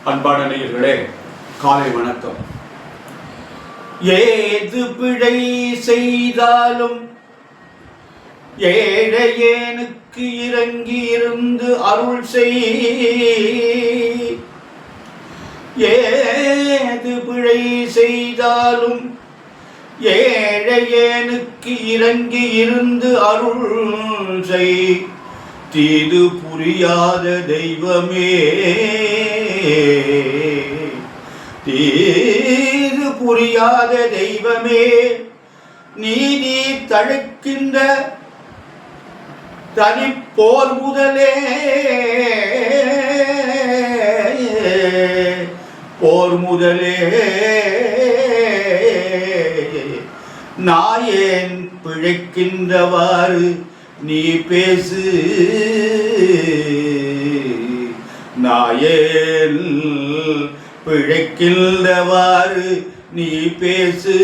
அன்பான நேயர்களே, காலை வணக்கம். ஏது பிழை செய்தாலும் ஏழையேனுக்கு இறங்கி இருந்து அருள் செய். ஏது பிழை செய்தாலும் ஏழையேனுக்கு இறங்கி இருந்து அருள் செய். தீது புரியாத தெய்வமே, தீது புரியாத தெய்வமே, நீதி தழைக்கின்ற தனி போர் முதலே, போர் முதலே நாயேன் பிழைக்கின்றவாறு நீ பேசு. நாயேன் பிழைக்கின்றவாறு நீ பேசு.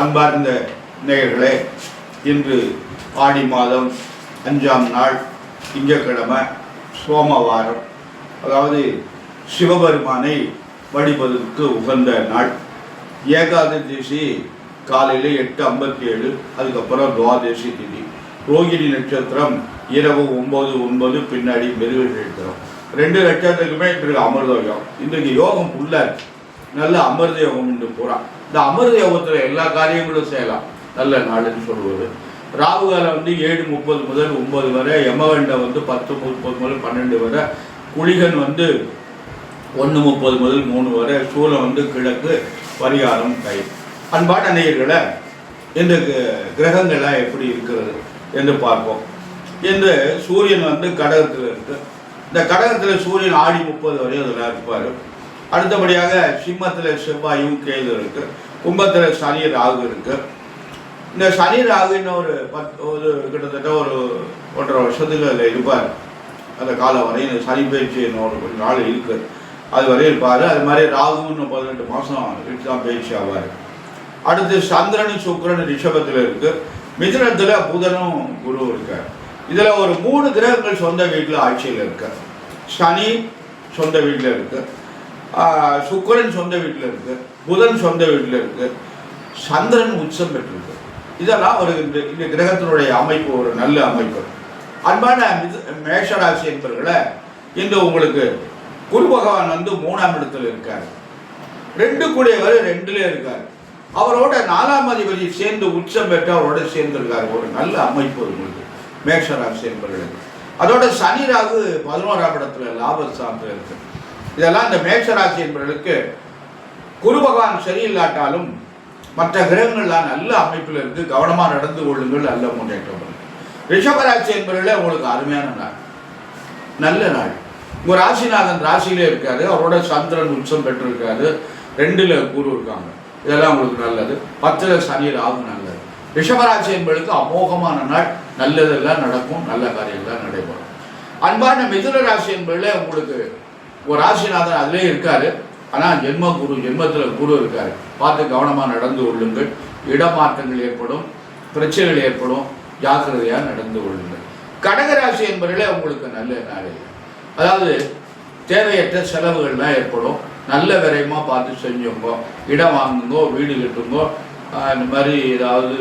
அன்பார்ந்த நேயர்களே, இன்று ஆடி மாதம் 5ஆம் நாள், திங்கட்கிழமை, சோமவாரம். அதாவது சிவபெருமானை வழிபடுவதற்கு உகந்த நாள். ஏகாதசி காலையில் 8:57, அதுக்கப்புறம் துவாதசி திதி. ரோகிணி நட்சத்திரம் இரவு 9:09, பின்னாடி மெருகு நட்சத்திரம். 2 நட்சத்திரத்துக்குமே இன்று அமிர்த யோகம். இன்றைக்கு யோகம் ஃபுல்லாக நல்ல அமிர்த யோகம் இன்று பூரா. இந்த அமிர்த யோகத்தில் எல்லா காரியங்களும் செய்யலாம். நல்ல நாள்னு சொல்வது. ராகு காலம் 7:30 முதல் 9 வரை, யமகண்டம் 10:30 முதல் 12 வரை, குளிகன் 1:30 முதல் 3 வரை, சூலம் கிழக்கு, பரிகாரம் கை. அன்பான நேயர்களை, இந்த கிரகங்கள்லாம் எப்படி இருக்கிறது என்று பார்ப்போம். இன்று சூரியன் கடகத்தில் இருக்கு. இந்த கடகத்தில் சூரியன் ஆடி 30 வரை அதில் இருப்பார். அடுத்தபடியாக சிம்மத்தில் செவ்வாயும் கேது இருக்கு. கும்பத்தில் சனி ராகு இருக்கு. இந்த சனி ராகு இன்னும் கிட்டத்தட்ட ஒரு 1.5 வருஷத்துக்கு அதில் இருப்பார். அந்த காலம் வரை இந்த சனி பயிற்சி இன்னும் கொஞ்சம் நாள் இருக்குது, அது வரை இருப்பார். அது மாதிரி ராகுவும் இன்னும் 18 மாதம் தான் பயிற்சி ஆவார். அடுத்து சந்திரன் சுக்கிரன் ரிஷபத்தில் இருக்கு. மிதுனத்தில் புதனும் குரு இருக்கார். இதில் ஒரு 3 கிரகங்கள் சொந்த வீட்டில் ஆட்சியில் இருக்கு. சனி சொந்த வீட்டில் இருக்கு, சுக்கிரன் சொந்த வீட்டில் இருக்கு, புதன் சொந்த வீட்டில் இருக்கு, சந்திரன் உச்சம் பெற்றிருக்கு. இதெல்லாம் ஒரு இந்த கிரகத்தினுடைய அமைப்பு ஒரு நல்ல அமைப்பு. அன்பான மேஷராசி என்பவர்களை, இன்று உங்களுக்கு குரு பகவான் 3ஆம் இடத்துல இருக்கார். 2 கூடியவர் 2லே இருக்கார். அவரோட 4ஆம் அதிபதி சேர்ந்து உச்சம் பெற்று அவரோட சேர்ந்திருக்காரு. ஒரு நல்ல அமைப்பு உங்களுக்கு மேஷராசி என்பவர்களுக்கு. அதோட சனி ராகு 11ஆம் இடத்துல லாபஸ்தானத்தில் இருக்கு. இதெல்லாம் இந்த மேஷராசி என்பவர்களுக்கு குரு பகவான் சரியில்லாட்டாலும் மற்ற கிரகங்கள்லாம் நல்ல அமைப்பில் இருக்கு. கவனமாக நடந்து கொள்ளுங்கள், நல்ல முன்னேற்றம். ரிஷபராசி என்பவர்களே, உங்களுக்கு அருமையான நாள், நல்ல நாள். உங்கள் ராசிநாதன் ராசியிலே இருக்காரு. அவரோட சந்திரன் உச்சம் பெற்றிருக்காரு. 2ல் குரு இருக்காங்க. இதெல்லாம் உங்களுக்கு நல்லது. 10ல் சனி ராகு நல்லது. ரிஷபராசி என்பவர்களுக்கு அமோகமான நாள். நல்லதெல்லாம் நடக்கும், நல்ல காரியங்கள்லாம் நடைபெறும். அன்பான மிதுன ராசி என்பவர்களே, உங்களுக்கு ஒரு ராசிநாதன் அதிலே இருக்காரு. ஆனால் ஜென்மத்தில் குரு இருக்காரு. பார்த்து கவனமாக நடந்து கொள்ளுங்கள். இடமாற்றங்கள் ஏற்படும், பிரச்சனைகள் ஏற்படும், ஜாக்கிரதையாக நடந்து கொள்ளுங்கள். கடகராசி என்பவர்களே, உங்களுக்கு நல்ல நாள். அதாவது தேவையற்ற செலவுகள்லாம் ஏற்படும். நல்ல விரைமாக பார்த்து செஞ்சுங்கோ. இடம் வாங்குங்கோ, வீடு கட்டுங்கோ, இந்த மாதிரி ஏதாவது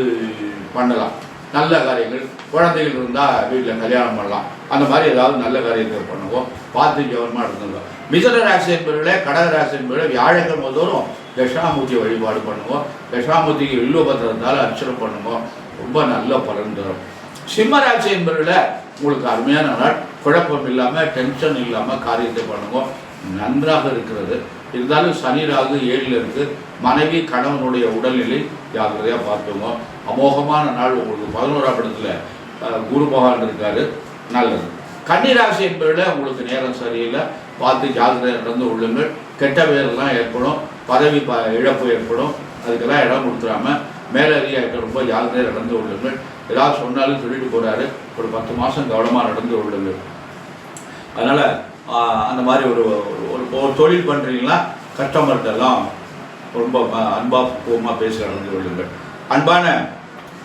பண்ணலாம். நல்ல காரியங்கள், குழந்தைகள் இருந்தால் வீட்டில் கல்யாணம் பண்ணலாம். அந்த மாதிரி ஏதாவது நல்ல காரியங்கள் பண்ணுவோம். பார்த்து கவனமாக இருந்துங்க. மிதுன ராசி என்பவர்களே, கடகராசி என்பவர்களே, வியாழக்கிழமை தோறும் தட்சிணாமூர்த்தி வழிபாடு பண்ணுவோம். தட்சிணாமூர்த்திக்கு வில்வபத்திரத்தால் அர்ச்சனை பண்ணுவோம். ரொம்ப நல்ல பலன் தரும். சிம்ம ராசி என்பவர்களே, உங்களுக்கு அருமையான நாள். குழப்பம் இல்லாமல், டென்ஷன் இல்லாமல் காரியத்தை பண்ணுவோம். நன்றாக இருக்கிறது. இருந்தாலும் சனி ராகு 7ல் இருக்கு. மனைவி கணவனுடைய உடல்நிலை ஜாக்கிரதையாக பார்த்துங்க. அமோகமான நாள் உங்களுக்கு. 11ஆம் இடத்துல குரு பகவான் இருக்காரு, நல்லது. கன்னிராசி என்பவர்களே, உங்களுக்கு நேரம் சரியில்லை. பார்த்து ஜாக்கிரதையாக நடந்து கொள்ளுங்கள். கெட்ட பேரெல்லாம் ஏற்படும், பதவி இழப்பு ஏற்படும். அதுக்கெல்லாம் இடம் கொடுத்துடாம மேலதிகாரிகள் ரொம்ப ஜாக்கிரதையாக நடந்து கொள்ளுங்கள். ஏதாவது சொன்னாலும் சொல்லிட்டு போகிறாரு. ஒரு 10 மாதம் கவனமாக நடந்து கொள்ளுங்கள். அதனால் அந்த மாதிரி ஒரு தொழில் பண்ணுறீங்களா, கஸ்டமர்கிட்டெல்லாம் ரொம்ப அன்பாக பேசி நடந்து கொள்ளுங்கள். அன்பான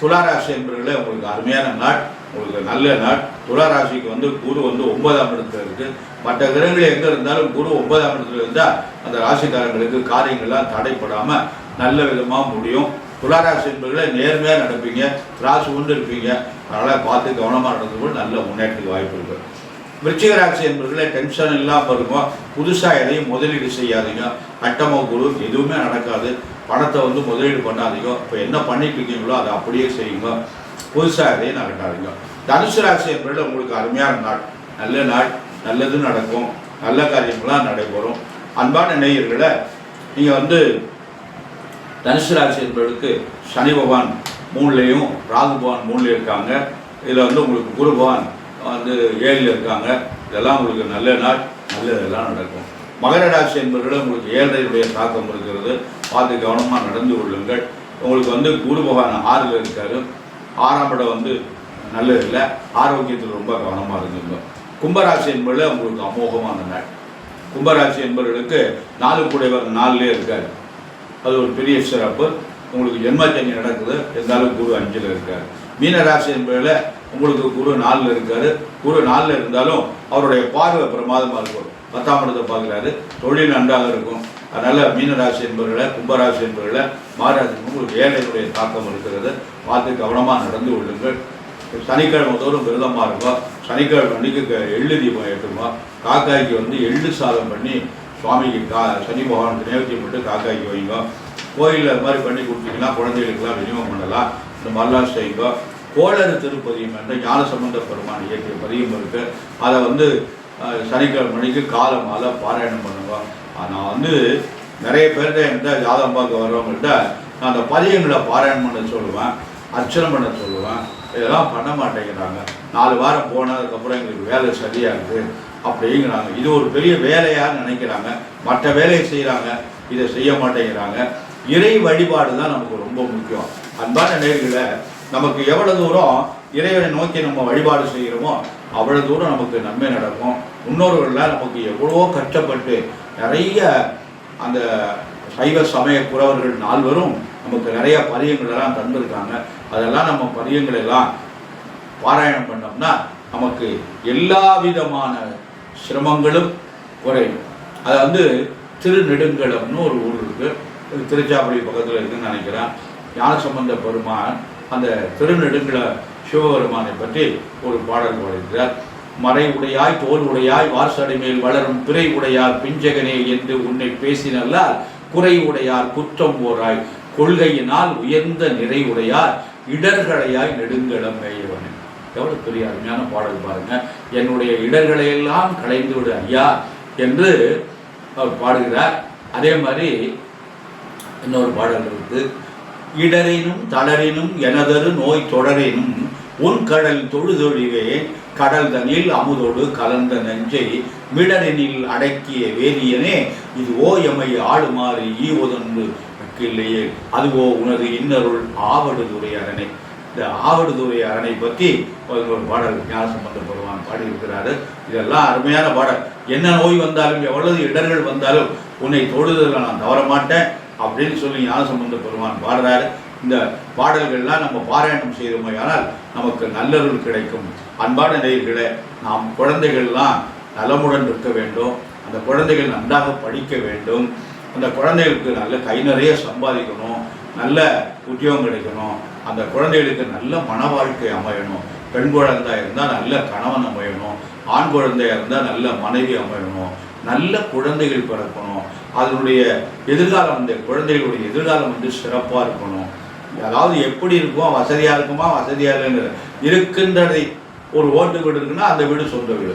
துளாராசி என்பவர்களே, உங்களுக்கு அருமையான நாள். உங்களுக்கு நல்ல நாள். துலா ராசிக்கு வந்து குரு வந்து 9ஆம் இடத்துல இருக்குது. மற்ற கிரகங்கள் எங்கே இருந்தாலும் குரு 9ஆம் இடத்துல இருந்தால் அந்த ராசிக்காரங்களுக்கு காரியங்கள்லாம் தடைப்படாமல் நல்ல விதமாக முடியும். துளாராசி என்பவர்களை நேர்மையாக நடப்பீங்க, ராசி கொண்டு இருப்பீங்க. அதனால் பார்த்து கவனமாக நடந்தபோது நல்ல முன்னேற்றத்துக்கு வாய்ப்பு இருக்குது. விருச்சிக ராசி என்பவர்களை டென்ஷன் இல்லாமல் இருக்கும். புதுசாக எதையும் முதலீடு செய்யாதீங்க. அட்டம குரு எதுவுமே நடக்காது. பணத்தை வந்து முதலீடு பண்ணாதீங்க. இப்போ என்ன பண்ணிட்டு இருக்கீங்களோ அதை அப்படியே செய்யுங்க. புதுசாக எதையும் நகட்டாதீங்க. தனுசு ராசி என்பவர்கள் உங்களுக்கு அருமையான நாள், நல்ல நாள், நல்லது நடக்கும், நல்ல காரியங்களாக நடைபெறும். அன்பான நேயர்களை, நீங்கள் வந்து தனுசு ராசி என்பவர்களுக்கு சனி பகவான் 3லையும் ராகு பகவான் 3லையும் இருக்காங்க. இதில் வந்து உங்களுக்கு குரு பகவான் வந்து 7ல் இருக்காங்க. இதெல்லாம் உங்களுக்கு நல்ல நாள், நல்லதெல்லாம் நடக்கும். மகர ராசி என்பவர்கள் உங்களுக்கு 7டைய தாக்கம் இருக்கிறது. பார்த்து கவனமாக நடந்து கொள்ளுங்கள். உங்களுக்கு வந்து குரு பகவான் 6ல் இருக்காரு. 6ஆம் இடம் வந்து நல்லது இல்லை. ஆரோக்கியத்தில் ரொம்ப கவனமாக இருந்துங்க. கும்பராசி என்பவர்கள் உங்களுக்கு அமோகமான நாள். கும்பராசி என்பவர்களுக்கு 4 கூடையவர் 4லே இருக்காரு. அது ஒரு பெரிய சிறப்பு. உங்களுக்கு ஜென்மச்சனி நடக்குது, இருந்தாலும் குரு 5ல் இருக்கார். மீனராசி என்பதில் உங்களுக்கு குரு 4ல் இருக்கார். குரு 4ல் இருந்தாலும் அவருடைய பார்வை பிரமாதமாக இருக்கும். 10ஆம் இடத்தை பார்க்குறாரு. தொழில் நன்றாக இருக்கும். அதனால் மீனராசி என்பவர்களை, கும்பராசி என்பவர்களை, மகராசி உங்களுக்கு 7னுடைய தாக்கம் இருக்கிறது. பார்த்து கவனமாக நடந்து கொள்ளுங்கள். சனிக்கிழமை தோறும் விரதமாக இருக்கும். சனிக்கிழமை அன்றைக்கு எள்ளு தீபம் ஏற்றுமா. காக்காய்க்கு வந்து எள்ளு சாதம் பண்ணி சுவாமிக்கு சனி பகவானுக்கு நேர்த்தியம் மட்டும் காக்காய்க்கு வைங்க. கோயிலில் அது மாதிரி பண்ணி கொடுத்தீங்கன்னா குழந்தைகளுக்கெல்லாம் விநியோகம் பண்ணலாம். இந்த மாதிரிலாம் செய்யுங்க. கோளறு திருப்பதியம் என்ற ஞானசம்பந்த பெருமான் இயற்றிய பதியம் இருக்குது. அதை வந்து சனிக்கிழமை மணிக்கு காலை மாலை பாராயணம் பண்ணுவோம். நான் வந்து நிறைய பேர்கிட்ட என்கிட்ட ஜாதகம் பார்க்க வர்றவங்கள்ட்ட நான் அந்த பதியங்களை பாராயணம் பண்ண சொல்லுவேன், அர்ச்சனை பண்ண சொல்லுவேன். இதெல்லாம் பண்ண மாட்டேங்கிறாங்க. 4 வாரம் போனதுக்கப்புறம் எங்களுக்கு வேலை சரியாக இருக்குது அப்படிங்கிறாங்க. இது ஒரு பெரிய வேலையாக நினைக்கிறாங்க. மற்ற வேலையை செய்கிறாங்க, இதை செய்ய மாட்டேங்கிறாங்க. இறை வழிபாடு தான் நமக்கு ரொம்ப முக்கியம். அன்பான நேயர்களே, நமக்கு எவ்வளோ தூரம் இறைவனை நோக்கி நம்ம வழிபாடு செய்கிறோமோ அவ்வளோ தூரம் நமக்கு நன்மை நடக்கும். முன்னோர்கள்லாம் நமக்கு எவ்வளோ கஷ்டப்பட்டு நிறைய அந்த சைவ சமய குறவர்கள் 4வரும் நமக்கு நிறைய பதியங்களெல்லாம் தந்திருக்காங்க. அதெல்லாம் நம்ம பதியங்களெல்லாம் பாராயணம் பண்ணோம்னா நமக்கு எல்லா விதமான சிரமங்களும் குறையும். அதை வந்து திருநெடுங்கலம்னு ஒரு ஊர் இருக்குது, திருச்சாப்பள்ளி பக்கத்தில் இருக்குதுன்னு நினைக்கிறேன். ஞானசம்பந்த பெருமான் அந்த திருநெடுங்கல சிவபெருமானை பற்றி ஒரு பாடல் பாடுகிறார். மறை உடையாய் தோல் உடையாய் வார்சடை மேல் வளரும் பிறை உடையார் பிஞ்சகனே என்று உன்னை பேசினல்லால் குறை உடையார் குற்றம் போராய் கொள்கையினால் உயர்ந்த நிறை உடையார் இடர்களையாய் நெடுங்கலம் மேயவனே. எவ்வளவு பெரிய அருமையான பாடல் பாருங்க. என்னுடைய இடர்களையெல்லாம் களைந்து விடு ஐயா என்று அவர் பாடுகிறார். அதே மாதிரி இன்னொரு பாடல் இருக்கு. இடரினும் தளரினும் எனதரு நோய் தொடரினும் உன் கடல் தொழுதொழிவே கடல் தனில் அமுதோடு கலந்த நெஞ்சை மிடரெனில் அடக்கிய வேதியனே இதுவோ எமை ஆளுமாறு ஈவதொன்று இல்லையே அதுவோ உனது இன்னருள் ஆவடுதுறை அரணை. இந்த ஆவடுதுறை அரணை பற்றி ஒரு பாடல் ஞானசம்பந்த பெருமான் பாடியிருக்கிறாரு. இதெல்லாம் அருமையான பாடல். என்ன நோய் வந்தாலும் எவ்வளவு இடர்கள் வந்தாலும் உன்னை தொழுதல் நான் தவற மாட்டேன் அப்படின்னு சொல்லி ஞானசம்பந்த பெருமான் பாடுறாரு. இந்த பாடல்கள்லாம் நம்ம பாராயணம் செய்தோமையானால் நமக்கு நல்லருள் கிடைக்கும். அன்பான நேயர்களே, நாம் குழந்தைகள்லாம் நலமுடன் இருக்க வேண்டும். அந்த குழந்தைகள் நன்றாக படிக்க வேண்டும். அந்த குழந்தைகளுக்கு நல்ல கை நிறைய சம்பாதிக்கணும், நல்ல உத்தியோகம் கிடைக்கணும். அந்த குழந்தைகளுக்கு நல்ல மன வாழ்க்கை அமையணும். பெண் குழந்தையாக இருந்தால் நல்ல கணவன் அமையணும், ஆண் குழந்தையாக இருந்தால் நல்ல மனைவி அமையணும், நல்ல குழந்தைகள் பிறக்கணும். அதனுடைய எதிர்காலம், இந்த குழந்தைகளுடைய எதிர்காலம் வந்து சிறப்பாக இருக்கணும். அதாவது எப்படி இருக்கும், வசதியாக இருக்குமா வசதியாக இல்லைங்கிற இருக்கின்றதை ஒரு ஓட்டு வீடு இருக்குன்னா அந்த வீடு சொந்த வீடு,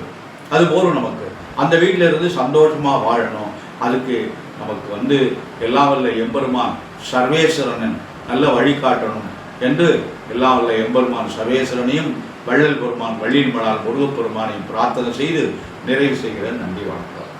அது போதும் நமக்கு. அந்த வீட்டில் இருந்து சந்தோஷமாக வாழணும். அதுக்கு நமக்கு வந்து எல்லாம் வல்ல எம்பெருமான் சர்வேஸ்வரன் நல்ல வழிகாட்டணும் என்று எல்லாம் வல்ல எம்பெருமான் சர்வேஸ்வரனையும் வள்ளல் பெருமான் வள்ளியின் மலால் முருகப்பெருமானையும் பிரார்த்தனை செய்து நிறைவு செய்கிறேன். நன்றி, வணக்கம்.